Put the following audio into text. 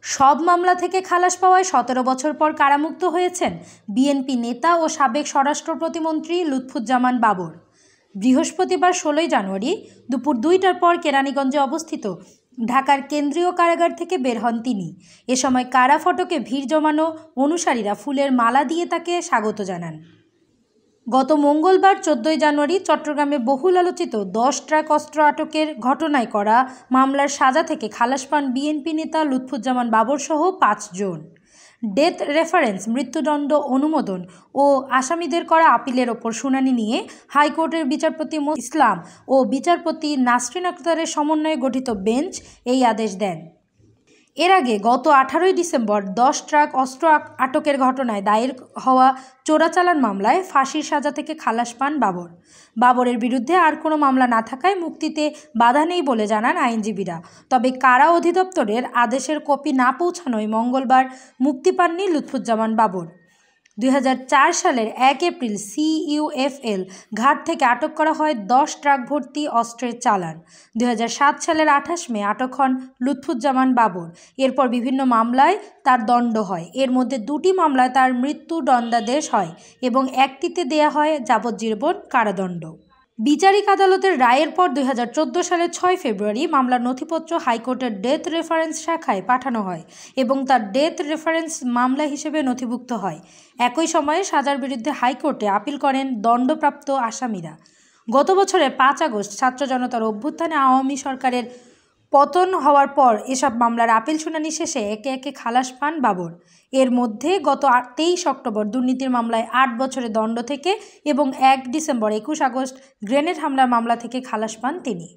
সব মামলা থেকে খালাস পাওয়ায় 17 বছর পর কারামুক্ত হয়েছেন বিএনপি নেতা ও সাবেক স্বরাষ্ট্র প্রতিমন্ত্রী লুৎফুজ্জামান বাবর। বৃহস্পতিবার 16 জানুয়ারি দুপুর 2টার পর কেরানীগঞ্জে অবস্থিত ঢাকার কেন্দ্রীয় কারাগার থেকে বের হন তিনি। এ সময় কারা ফটকে ভিড় জমানো অনুসারীরা ফুলের মালা দিয়ে তাকে স্বাগত জানান। গত মঙ্গলবার 14 জানুয়ারি চট্টগ্রামে বহুল আলোচিত 10 ট্রাক অস্ত্র আটকের ঘটনায় করা মামলার সাজা থেকে খালাস পান বিএনপি নেতা লুৎফুজ্জামান বাবর সহ 5 জন। ডেথ রেফারেন্স, মৃত্যুদণ্ড অনুমোদন ও আসামিদের করা আপিলের ওপর শুনানি নিয়ে হাইকোর্টের বিচারপতি ইসলাম ও বিচারপতি নাসরিন আক্তারের সমন্বয়ে গঠিত বেঞ্চ এই আদেশ দেন। এর আগে গত 18 ডিসেম্বর 10 ট্রাক অস্ত্র আটকের ঘটনায় দায়ের হওয়া চোরাচালান মামলায় ফাঁসির সাজা থেকে খালাস পান বাবর। বাবরের বিরুদ্ধে আর কোনো মামলা না থাকায় মুক্তিতে বাধা নেই বলে জানান আইনজীবীরা। তবে কারা অধিদপ্তরের আদেশের কপি না পৌঁছানোয় মঙ্গলবার মুক্তি পাননি লুৎফুজ্জামান বাবর। 2004 সালের 1 এপ্রিল CUFL ঘাট থেকে আটক করা হয় 10 ট্রাক ভর্তি অস্ত্রের চালান। 2007 সালের 28 মে আটক হন লুৎফুজ্জামান বাবর। এরপর বিভিন্ন মামলায় তার দণ্ড হয়। এর মধ্যে 2টি মামলায় তার মৃত্যুদণ্ডাদেশ হয় এবং একটিতে দেয়া হয় যাবজ্জীবন কারাদণ্ড। বিচারিক আদালতের রায়ের পর 2014 সালের 6 ফেব্রুয়ারি মামলার নথিপত্র হাইকোর্টের ডেথ রেফারেন্স শাখায় পাঠানো হয় এবং তার ডেথ রেফারেন্স মামলা হিসেবে নথিভুক্ত হয়। একই সময়ে সাজার বিরুদ্ধে হাইকোর্টে আপিল করেন দণ্ডপ্রাপ্ত আসামিরা। গত বছরের 5 আগস্ট ছাত্র জনতার অভ্যুত্থানে আওয়ামী সরকারের পতন হওয়ার পর এসব মামলার আপিল শুনানি শেষে একে একে খালাস পান বাবর। এর মধ্যে গত 23 অক্টোবর দুর্নীতির মামলায় 8 বছরের দণ্ড থেকে এবং 1 ডিসেম্বর 21 আগস্ট গ্রেনেড হামলার মামলা থেকে খালাস পান তিনি।